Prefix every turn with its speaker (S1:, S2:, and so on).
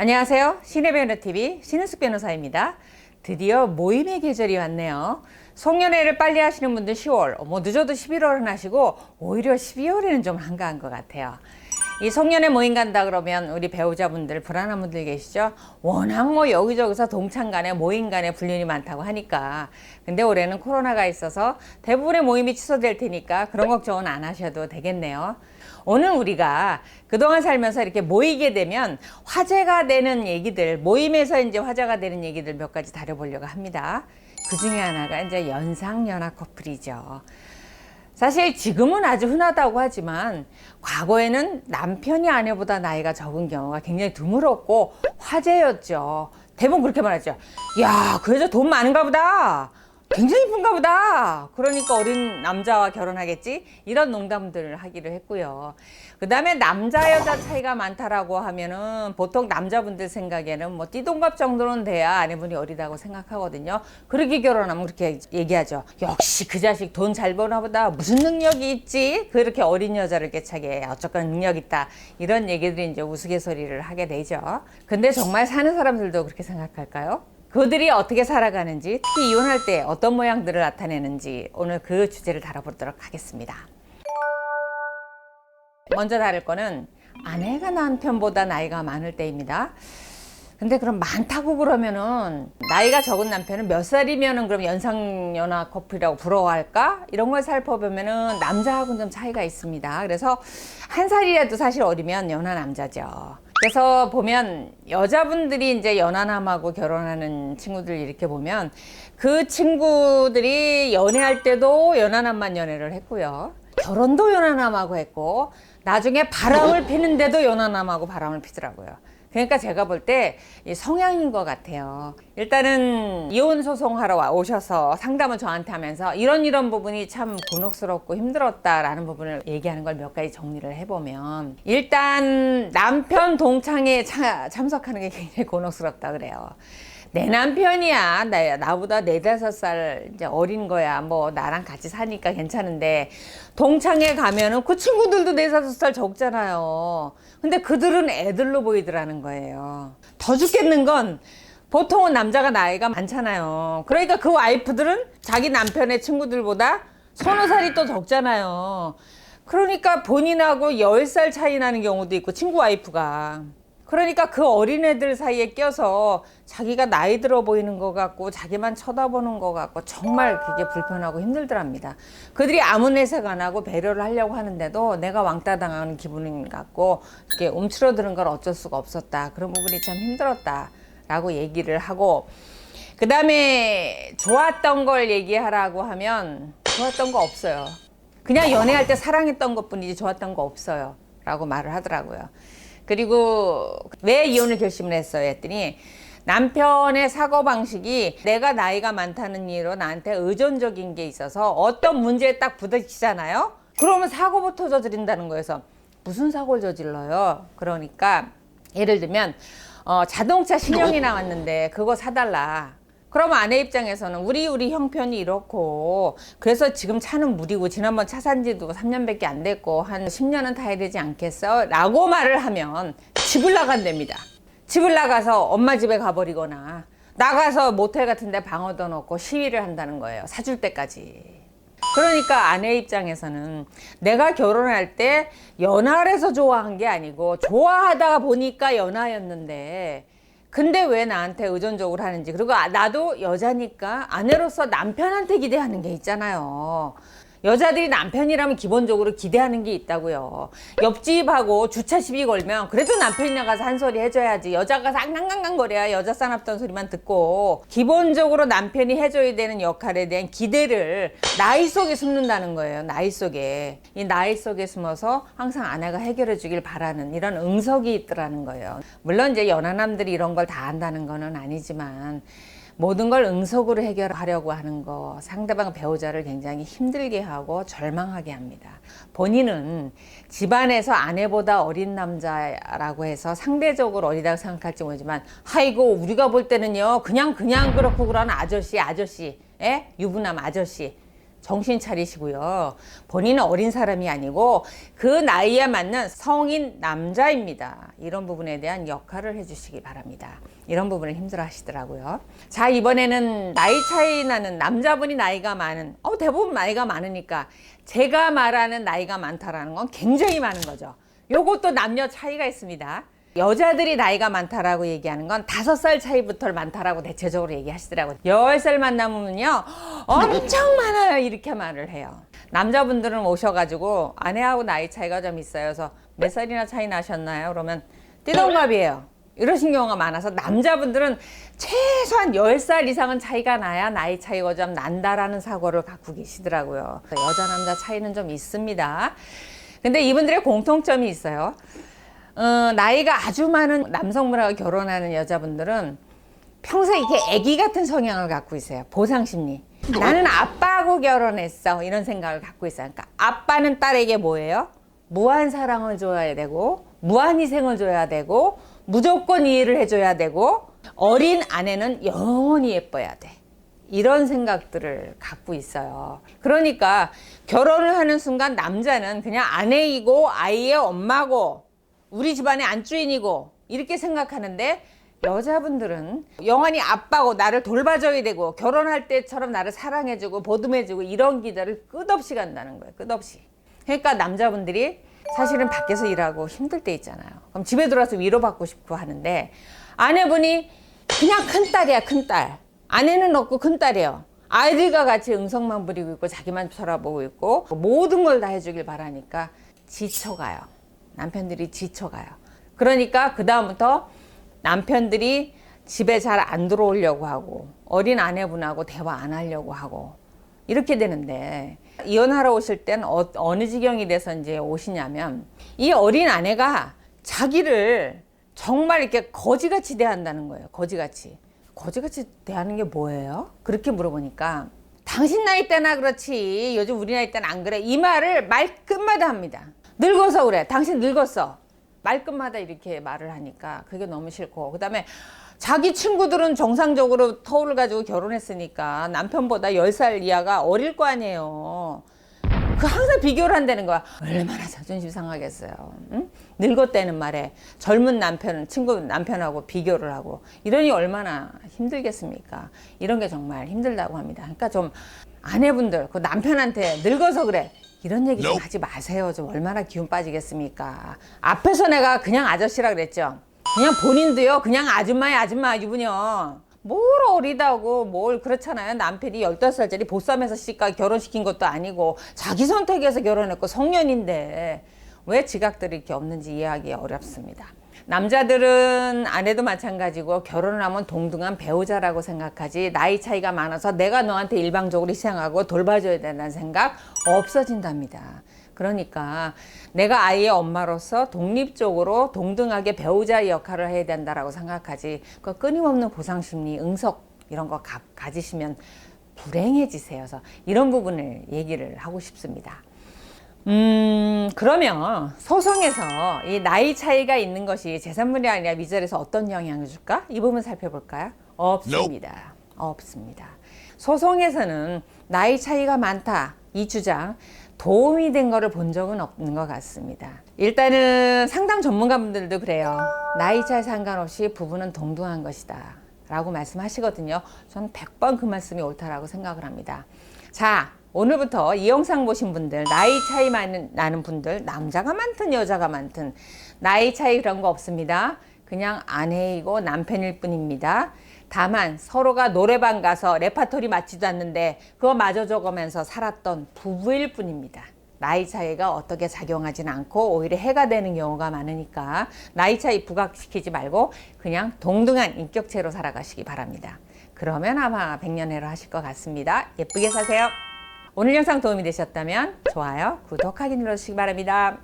S1: 안녕하세요. 신의 변호TV 신은숙 변호사입니다. 드디어 모임의 계절이 왔네요. 송년회를 빨리 하시는 분들 10월, 늦어도 11월은 하시고 오히려 12월에는 좀 한가한 것 같아요. 이 송년회 모임 간다 그러면 우리 배우자분들 불안한 분들 계시죠? 워낙 여기저기서 동창 간에 모임 간에 불륜이 많다고 하니까. 근데 올해는 코로나가 있어서 대부분의 모임이 취소될 테니까 그런 걱정은 안 하셔도 되겠네요. 오늘 우리가 그동안 살면서 이렇게 모이게 되면 화제가 되는 얘기들, 모임에서 이제 화제가 되는 얘기들 몇 가지 다뤄보려고 합니다. 그 중에 하나가 이제 연상연하 커플이죠. 사실 지금은 아주 흔하다고 하지만 과거에는 남편이 아내보다 나이가 적은 경우가 굉장히 드물었고 화제였죠. 대부분 그렇게 말하죠. 야, 그 여자 돈 많은가 보다. 굉장히 이쁜가 보다. 그러니까 어린 남자와 결혼하겠지? 이런 농담들을 하기로 했고요. 그 다음에 남자 여자 차이가 많다라고 하면은 보통 남자분들 생각에는 띠동갑 정도는 돼야 아내분이 어리다고 생각하거든요. 그렇게 결혼하면 그렇게 얘기하죠. 역시 그 자식 돈 잘 버나 보다. 무슨 능력이 있지? 그렇게 어린 여자를 깨차게 어쩌건 능력 있다. 이런 얘기들이 이제 우스갯소리를 하게 되죠. 근데 정말 사는 사람들도 그렇게 생각할까요? 그들이 어떻게 살아가는지, 특히 이혼할 때 어떤 모양들을 나타내는지 오늘 그 주제를 다뤄보도록 하겠습니다. 먼저 다룰 거는 아내가 남편보다 나이가 많을 때입니다. 근데 그럼 많다고 그러면은 나이가 적은 남편은 몇 살이면은 그럼 연상연하 커플이라고 부러워할까? 이런 걸 살펴보면은 남자하고는 좀 차이가 있습니다. 그래서 한 살이라도 사실 어리면 연하 남자죠. 그래서 보면 여자분들이 이제 연하남하고 결혼하는 친구들 이렇게 보면 그 친구들이 연애할 때도 연하남만 연애를 했고요. 결혼도 연하남하고 했고 나중에 바람을 피는데도 연하남하고 바람을 피더라고요. 그러니까 제가 볼 때 성향인 것 같아요. 일단은 이혼 소송하러 오셔서 상담을 저한테 하면서 이런 부분이 참 곤혹스럽고 힘들었다라는 부분을 얘기하는 걸 몇 가지 정리를 해보면 일단 남편 동창에 참석하는 게 굉장히 곤혹스럽다 그래요. 내 남편이야. 나보다 4~5살 이제 어린 거야. 나랑 같이 사니까 괜찮은데 동창회 가면은 그 친구들도 4~5살 적잖아요. 근데 그들은 애들로 보이더라는 거예요. 더 죽겠는 건 보통은 남자가 나이가 많잖아요. 그러니까 그 와이프들은 자기 남편의 친구들보다 1~2살이 또 적잖아요. 그러니까 본인하고 10살 차이 나는 경우도 있고 친구 와이프가. 그러니까 그 어린애들 사이에 껴서 자기가 나이 들어 보이는 것 같고 자기만 쳐다보는 것 같고 정말 그게 불편하고 힘들더랍니다. 그들이 아무 내색 안 하고 배려를 하려고 하는데도 내가 왕따 당하는 기분 같고 이렇게 움츠러드는 걸 어쩔 수가 없었다. 그런 부분이 참 힘들었다 라고 얘기를 하고, 그 다음에 좋았던 걸 얘기하라고 하면 좋았던 거 없어요. 그냥 연애할 때 사랑했던 것 뿐이지 좋았던 거 없어요 라고 말을 하더라고요. 그리고 왜 이혼을 결심을 했어요 했더니 남편의 사고방식이 내가 나이가 많다는 이유로 나한테 의존적인 게 있어서 어떤 문제에 딱 부딪히잖아요. 그러면 사고부터 저지른다는 거예요. 그래서 무슨 사고를 저질러요? 그러니까 예를 들면 자동차 신형이 나왔는데 그거 사달라. 그럼 아내 입장에서는 우리 형편이 이렇고 그래서 지금 차는 무리고 지난번 차 산 지도 3년밖에 안 됐고 한 10년은 타야 되지 않겠어? 라고 말을 하면 집을 나간답니다. 집을 나가서 엄마 집에 가버리거나 나가서 모텔 같은 데 방 얻어놓고 시위를 한다는 거예요. 사줄 때까지. 그러니까 아내 입장에서는 내가 결혼할 때 연하래서 좋아한 게 아니고 좋아하다 보니까 연하였는데 근데 왜 나한테 의존적으로 하는지, 그리고 나도 여자니까 아내로서 남편한테 기대하는 게 있잖아요. 여자들이 남편이라면 기본적으로 기대하는 게 있다고요. 옆집하고 주차 시비 걸면 그래도 남편이 나가서 한 소리 해줘야지. 여자가 쌍강강강거려야 여자 싸납던 소리만 듣고 기본적으로 남편이 해줘야 되는 역할에 대한 기대를 나이 속에 숨는다는 거예요. 나이 속에. 이 나이 속에 숨어서 항상 아내가 해결해 주길 바라는 이런 응석이 있더라는 거예요. 물론 이제 연하남들이 이런 걸 다 한다는 거는 아니지만 모든 걸 응석으로 해결하려고 하는 거 상대방 배우자를 굉장히 힘들게 하고 절망하게 합니다. 본인은 집안에서 아내보다 어린 남자라고 해서 상대적으로 어리다고 생각할지 모르지만 아이고 우리가 볼 때는요 그냥 그렇고 그러는 아저씨 예? 유부남 아저씨 정신 차리시고요. 본인은 어린 사람이 아니고 그 나이에 맞는 성인 남자입니다. 이런 부분에 대한 역할을 해주시기 바랍니다. 이런 부분을 힘들어 하시더라고요. 자, 이번에는 나이 차이 나는 남자분이 나이가 많은, 대부분 나이가 많으니까 제가 말하는 나이가 많다라는 건 굉장히 많은 거죠. 요것도 남녀 차이가 있습니다. 여자들이 나이가 많다라고 얘기하는 건 5살 차이부터 많다라고 대체적으로 얘기하시더라고요. 10살 만나면요 엄청 많아요 이렇게 말을 해요. 남자분들은 오셔가지고 아내하고 나이 차이가 좀 있어요. 그래서 몇 살이나 차이 나셨나요? 그러면 띠동갑이에요 이러신 경우가 많아서 남자분들은 최소한 10살 이상은 차이가 나야 나이 차이가 좀 난다라는 사고를 갖고 계시더라고요. 여자 남자 차이는 좀 있습니다. 근데 이분들의 공통점이 있어요. 나이가 아주 많은 남성분하고 결혼하는 여자분들은 평생 이렇게 애기 같은 성향을 갖고 있어요. 보상심리. 나는 아빠하고 결혼했어. 이런 생각을 갖고 있어요. 그러니까 아빠는 딸에게 뭐예요? 무한 사랑을 줘야 되고, 무한 희생을 줘야 되고, 무조건 이해를 해줘야 되고, 어린 아내는 영원히 예뻐야 돼. 이런 생각들을 갖고 있어요. 그러니까 결혼을 하는 순간 남자는 그냥 아내이고 아이의 엄마고 우리 집안의 안주인이고 이렇게 생각하는데 여자분들은 영원히 아빠고 나를 돌봐줘야 되고 결혼할 때처럼 나를 사랑해주고 보듬해주고 이런 기대를 끝없이 간다는 거예요. 끝없이. 그러니까 남자분들이 사실은 밖에서 일하고 힘들 때 있잖아요. 그럼 집에 들어와서 위로받고 싶고 하는데 아내분이 그냥 큰딸이야, 큰딸. 아내는 없고 큰딸이에요. 아이들과 같이 응성만 부리고 있고 자기만 쳐다보고 있고 모든 걸 다 해주길 바라니까 지쳐가요. 남편들이 지쳐가요. 그러니까 그 다음부터 남편들이 집에 잘 안 들어오려고 하고 어린 아내분하고 대화 안 하려고 하고 이렇게 되는데 이혼하러 오실 땐 어느 지경이 돼서 이제 오시냐면 이 어린 아내가 자기를 정말 이렇게 거지같이 대한다는 거예요. 거지같이 대하는 게 뭐예요? 그렇게 물어보니까 당신 나이 때나 그렇지 요즘 우리 나이 때는 안 그래 이 말을 말끝마다 합니다. 늙어서 그래. 당신 늙었어. 말끝마다 이렇게 말을 하니까 그게 너무 싫고 그 다음에 자기 친구들은 정상적으로 터울을 가지고 결혼했으니까 남편보다 10살 이하가 어릴 거 아니에요. 그 항상 비교를 한다는 거야. 얼마나 자존심 상하겠어요. 응? 늙었다는 말에 젊은 친구 남편하고 비교를 하고 이러니 얼마나 힘들겠습니까? 이런 게 정말 힘들다고 합니다. 그러니까 좀 아내분들 그 남편한테 늙어서 그래. 이런 얘기 좀 하지 마세요. 좀 얼마나 기운 빠지겠습니까? 앞에서 내가 그냥 아저씨라 그랬죠. 그냥 본인도요. 그냥 아줌마야 아줌마 이분이요. 뭘 어리다고 뭘 그렇잖아요. 남편이 15살짜리 보쌈에서 씨가 결혼시킨 것도 아니고 자기 선택해서 결혼했고 성년인데 왜 지각들이 이렇게 없는지 이해하기 어렵습니다. 남자들은 아내도 마찬가지고 결혼을 하면 동등한 배우자라고 생각하지 나이 차이가 많아서 내가 너한테 일방적으로 희생하고 돌봐줘야 된다는 생각 없어진답니다. 그러니까 내가 아이의 엄마로서 독립적으로 동등하게 배우자의 역할을 해야 된다라고 생각하지 그 끊임없는 보상심리, 응석 이런 거 가지시면 불행해지세요. 그래서 이런 부분을 얘기를 하고 싶습니다. 그러면 소송에서 이 나이 차이가 있는 것이 재산분이 아니라 미절에서 어떤 영향을 줄까? 이 부분 살펴볼까요? 없습니다. 없습니다. 소송에서는 나이 차이가 많다 이 주장 도움이 된 거를 본 적은 없는 것 같습니다. 일단은 상담 전문가분들도 그래요. 나이 차이 상관없이 부부는 동등한 것이다 라고 말씀하시거든요. 저는 100번 그 말씀이 옳다라고 생각을 합니다. 자, 오늘부터 이 영상 보신 분들 나이 차이 나는 분들 남자가 많든 여자가 많든 나이 차이 그런 거 없습니다. 그냥 아내이고 남편일 뿐입니다. 다만 서로가 노래방 가서 레파토리 맞지도 않는데 그거 마저 적으면서 살았던 부부일 뿐입니다. 나이 차이가 어떻게 작용하지는 않고 오히려 해가 되는 경우가 많으니까 나이 차이 부각시키지 말고 그냥 동등한 인격체로 살아가시기 바랍니다. 그러면 아마 백년해로 하실 것 같습니다. 예쁘게 사세요. 오늘 영상 도움이 되셨다면 좋아요, 구독하기 눌러주시기 바랍니다.